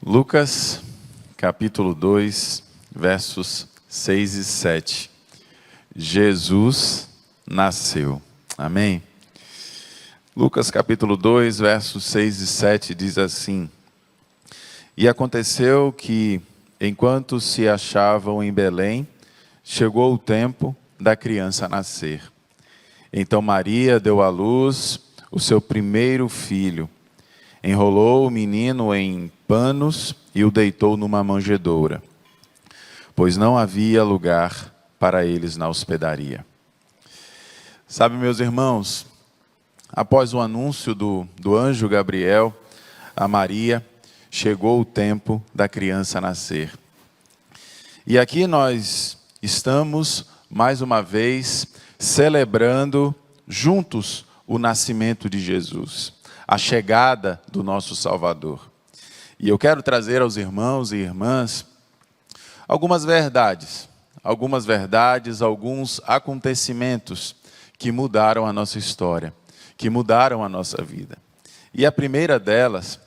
Lucas, capítulo 2, versos 6 e 7. Jesus nasceu. Amém? Lucas, capítulo 2, versos 6 e 7 diz assim: E aconteceu que, enquanto se achavam em Belém, chegou o tempo da criança nascer. Então Maria deu à luz o seu primeiro filho, enrolou o menino em panos e o deitou numa manjedoura, pois não havia lugar para eles na hospedaria. Sabe, meus irmãos, após o anúncio do anjo Gabriel a Maria, chegou o tempo da criança nascer. E aqui nós estamos, mais uma vez, celebrando juntos o nascimento de Jesus, a chegada do nosso Salvador. E eu quero trazer aos irmãos e irmãs alguns alguns acontecimentos que mudaram a nossa história, que mudaram a nossa vida. E a primeira delas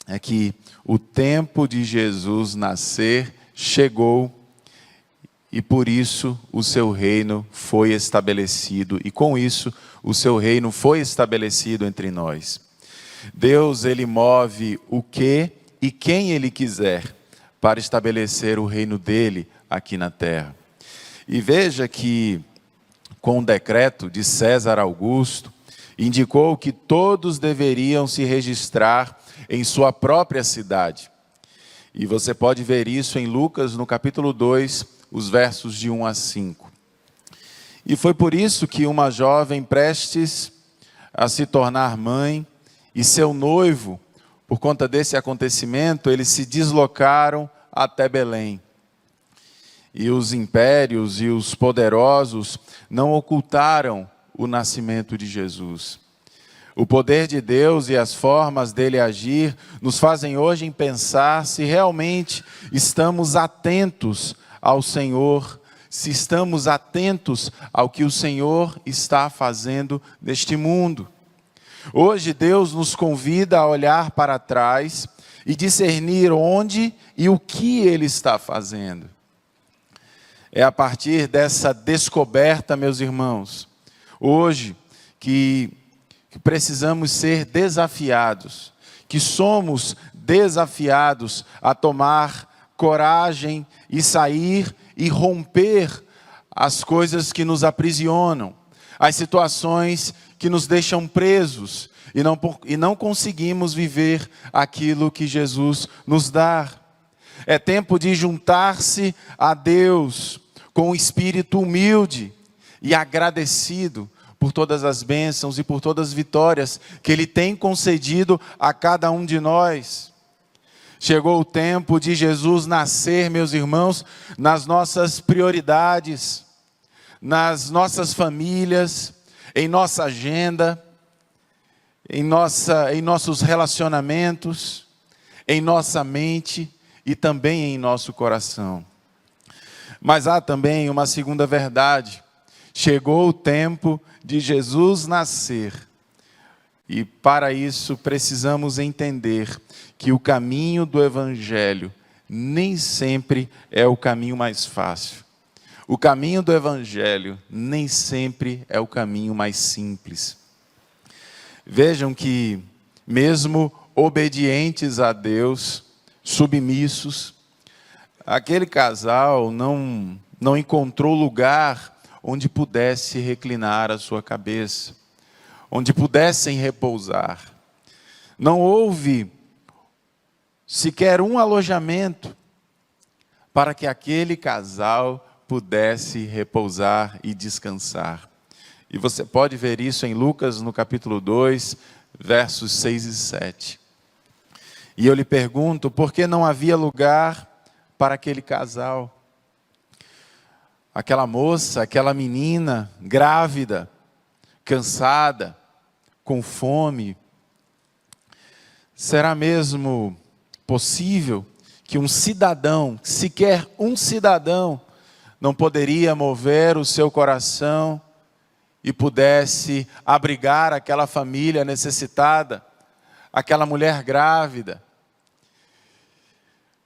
é que o tempo de Jesus nascer chegou e por isso o seu reino foi estabelecido, e com isso o seu reino foi estabelecido entre nós. Deus, ele move o que e quem ele quiser para estabelecer o reino dele aqui na terra. E veja que, com o decreto de César Augusto, indicou que todos deveriam se registrar em sua própria cidade. E você pode ver isso em Lucas, no capítulo 2, os versos de 1 a 5. E foi por isso que uma jovem prestes a se tornar mãe e seu noivo, por conta desse acontecimento, eles se deslocaram até Belém. E os impérios e os poderosos não ocultaram o nascimento de Jesus. O poder de Deus e as formas dele agir nos fazem hoje pensar se realmente estamos atentos ao Senhor, se estamos atentos ao que o Senhor está fazendo neste mundo. Hoje Deus nos convida a olhar para trás e discernir onde e o que Ele está fazendo. É a partir dessa descoberta, meus irmãos, hoje que precisamos ser desafiados, que somos desafiados a tomar coragem e sair e romper as coisas que nos aprisionam, as situações que nos deixam presos e não conseguimos viver aquilo que Jesus nos dá. É tempo de juntar-se a Deus com um espírito humilde e agradecido por todas as bênçãos e por todas as vitórias que Ele tem concedido a cada um de nós. Chegou o tempo de Jesus nascer, meus irmãos, nas nossas prioridades, nas nossas famílias, em nossa agenda, em nossos relacionamentos, em nossa mente e também em nosso coração. Mas há também uma segunda verdade. Chegou o tempo de Jesus nascer. E para isso precisamos entender que o caminho do Evangelho nem sempre é o caminho mais fácil. O caminho do Evangelho nem sempre é o caminho mais simples. Vejam que, mesmo obedientes a Deus, submissos, aquele casal não encontrou lugar onde pudesse reclinar a sua cabeça, onde pudessem repousar. Não houve sequer um alojamento para que aquele casal pudesse repousar e descansar. E você pode ver isso em Lucas, no capítulo 2, versos 6 e 7. E eu lhe pergunto, por que não havia lugar para aquele casal? Aquela moça, aquela menina grávida, cansada, com fome. Será mesmo possível que um cidadão, sequer um cidadão, não poderia mover o seu coração e pudesse abrigar aquela família necessitada, aquela mulher grávida?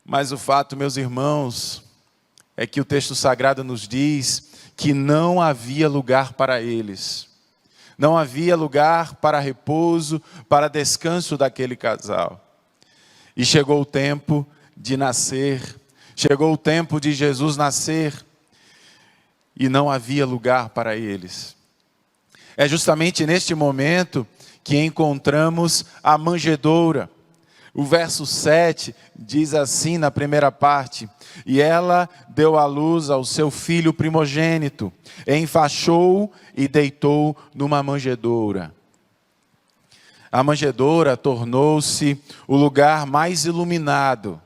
Mas o fato, meus irmãos, é que o texto sagrado nos diz que não havia lugar para eles. Não havia lugar para repouso, para descanso daquele casal. E chegou o tempo de nascer, chegou o tempo de Jesus nascer, e não havia lugar para eles. É justamente neste momento que encontramos a manjedoura. O verso 7 diz assim na primeira parte: e ela deu à luz ao seu filho primogênito, enfaixou-o e deitou numa manjedoura. A manjedoura tornou-se o lugar mais iluminado.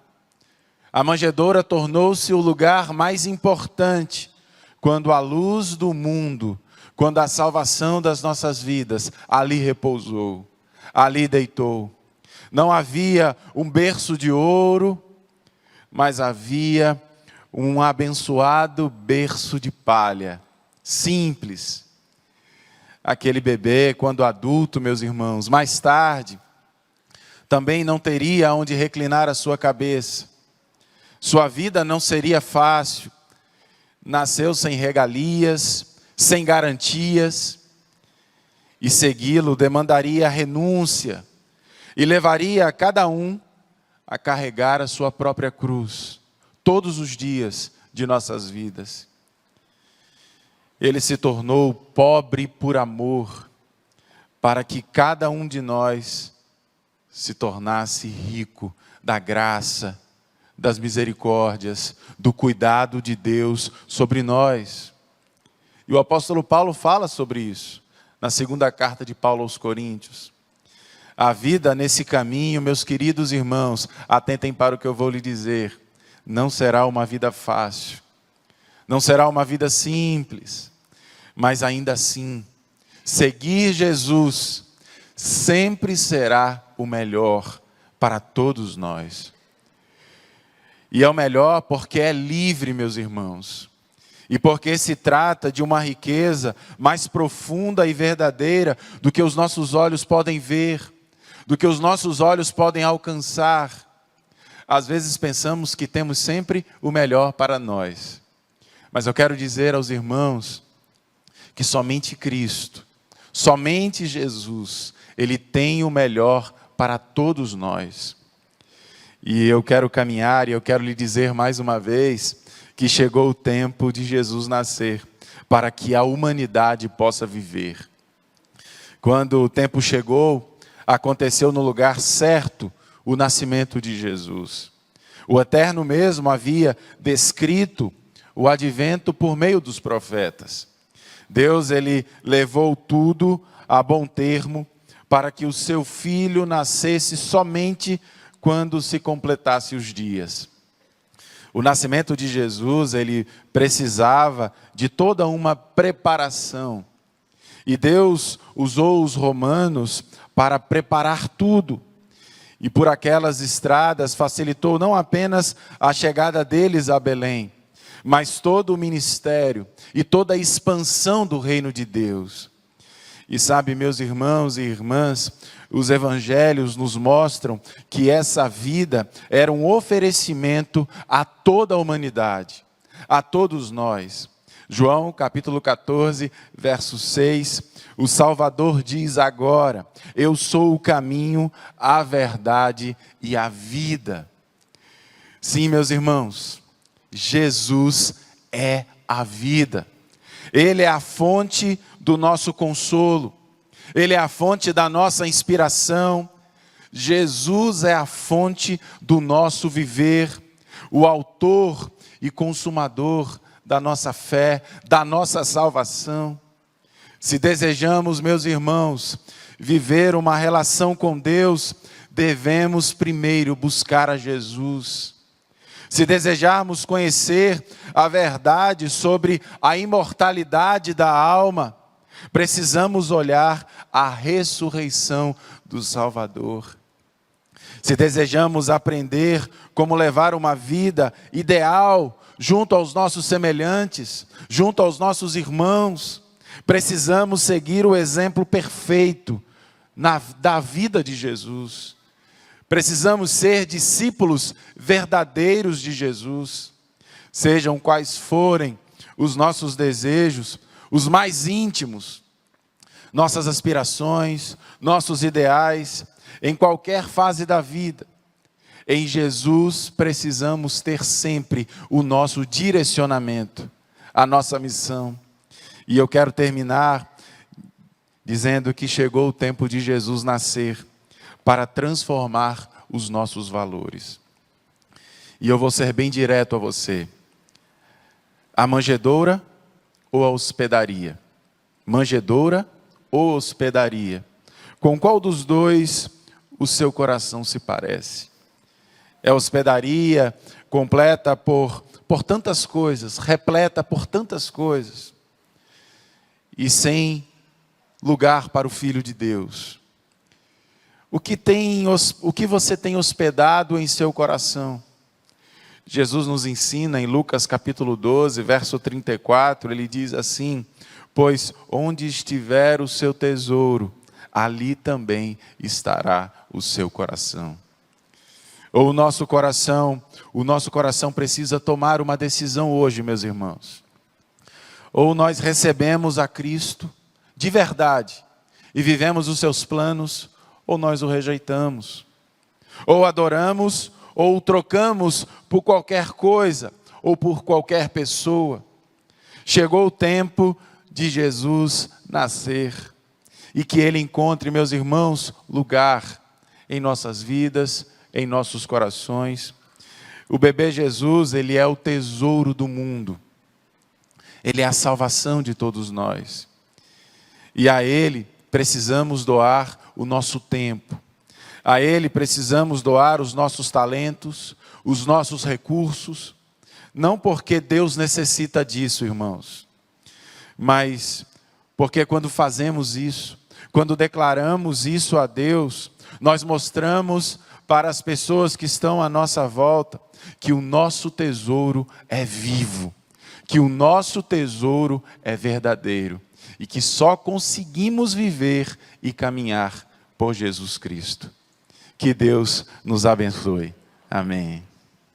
A manjedoura tornou-se o lugar mais importante quando a luz do mundo, quando a salvação das nossas vidas ali repousou, ali deitou. Não havia um berço de ouro, mas havia um abençoado berço de palha, simples. Aquele bebê, quando adulto, meus irmãos, mais tarde, também não teria onde reclinar a sua cabeça. Sua vida não seria fácil. Nasceu sem regalias, sem garantias, e segui-lo demandaria renúncia, e levaria a cada um a carregar a sua própria cruz, todos os dias de nossas vidas. Ele se tornou pobre por amor, para que cada um de nós se tornasse rico da graça, das misericórdias, do cuidado de Deus sobre nós. E o apóstolo Paulo fala sobre isso, na segunda carta de Paulo aos Coríntios. A vida nesse caminho, meus queridos irmãos, atentem para o que eu vou lhe dizer, não será uma vida fácil, não será uma vida simples, mas ainda assim, seguir Jesus sempre será o melhor para todos nós. E é o melhor porque é livre, meus irmãos. E porque se trata de uma riqueza mais profunda e verdadeira do que os nossos olhos podem ver, do que os nossos olhos podem alcançar. Às vezes pensamos que temos sempre o melhor para nós. Mas eu quero dizer aos irmãos que somente Cristo, somente Jesus, Ele tem o melhor para todos nós. E eu quero caminhar e eu quero lhe dizer mais uma vez que chegou o tempo de Jesus nascer, para que a humanidade possa viver. Quando o tempo chegou, aconteceu no lugar certo o nascimento de Jesus. O Eterno mesmo havia descrito o advento por meio dos profetas. Deus, Ele levou tudo a bom termo para que o seu Filho nascesse somente quando se completasse os dias. O nascimento de Jesus, ele precisava de toda uma preparação. E Deus usou os romanos para preparar tudo. E por aquelas estradas facilitou não apenas a chegada deles a Belém, mas todo o ministério e toda a expansão do reino de Deus. E sabe, meus irmãos e irmãs, os evangelhos nos mostram que essa vida era um oferecimento a toda a humanidade, a todos nós. João capítulo 14, verso 6, o Salvador diz agora: eu sou o caminho, a verdade e a vida. Sim, meus irmãos, Jesus é a vida. Ele é a fonte do nosso consolo. Ele é a fonte da nossa inspiração. Jesus é a fonte do nosso viver, o autor e consumador da nossa fé, da nossa salvação. Se desejamos, meus irmãos, viver uma relação com Deus, devemos primeiro buscar a Jesus. Se desejarmos conhecer a verdade sobre a imortalidade da alma, precisamos olhar a ressurreição do Salvador. Se desejamos aprender como levar uma vida ideal junto aos nossos semelhantes, junto aos nossos irmãos, precisamos seguir o exemplo perfeito da vida de Jesus. Precisamos ser discípulos verdadeiros de Jesus. Sejam quais forem os nossos desejos, os mais íntimos, nossas aspirações, nossos ideais, em qualquer fase da vida. Em Jesus precisamos ter sempre o nosso direcionamento, a nossa missão. E eu quero terminar dizendo que chegou o tempo de Jesus nascer para transformar os nossos valores. E eu vou ser bem direto a você. A manjedoura ou a hospedaria? Manjedoura ou hospedaria? Com qual dos dois o seu coração se parece? É hospedaria completa por tantas coisas, repleta por tantas coisas, e sem lugar para o Filho de Deus. O que você tem hospedado em seu coração? Jesus nos ensina em Lucas capítulo 12, verso 34, ele diz assim: pois onde estiver o seu tesouro, ali também estará o seu coração. Ou o nosso coração precisa tomar uma decisão hoje, meus irmãos. Ou nós recebemos a Cristo de verdade e vivemos os seus planos, ou nós o rejeitamos. Ou adoramos, ou o trocamos por qualquer coisa, ou por qualquer pessoa. Chegou o tempo de Jesus nascer, e que Ele encontre, meus irmãos, lugar em nossas vidas, em nossos corações. O bebê Jesus, Ele é o tesouro do mundo. Ele é a salvação de todos nós. E a Ele precisamos doar o nosso tempo. A Ele precisamos doar os nossos talentos, os nossos recursos. Não porque Deus necessita disso, irmãos, mas porque quando fazemos isso, quando declaramos isso a Deus, nós mostramos para as pessoas que estão à nossa volta que o nosso tesouro é vivo, que o nosso tesouro é verdadeiro e que só conseguimos viver e caminhar por Jesus Cristo. Que Deus nos abençoe. Amém.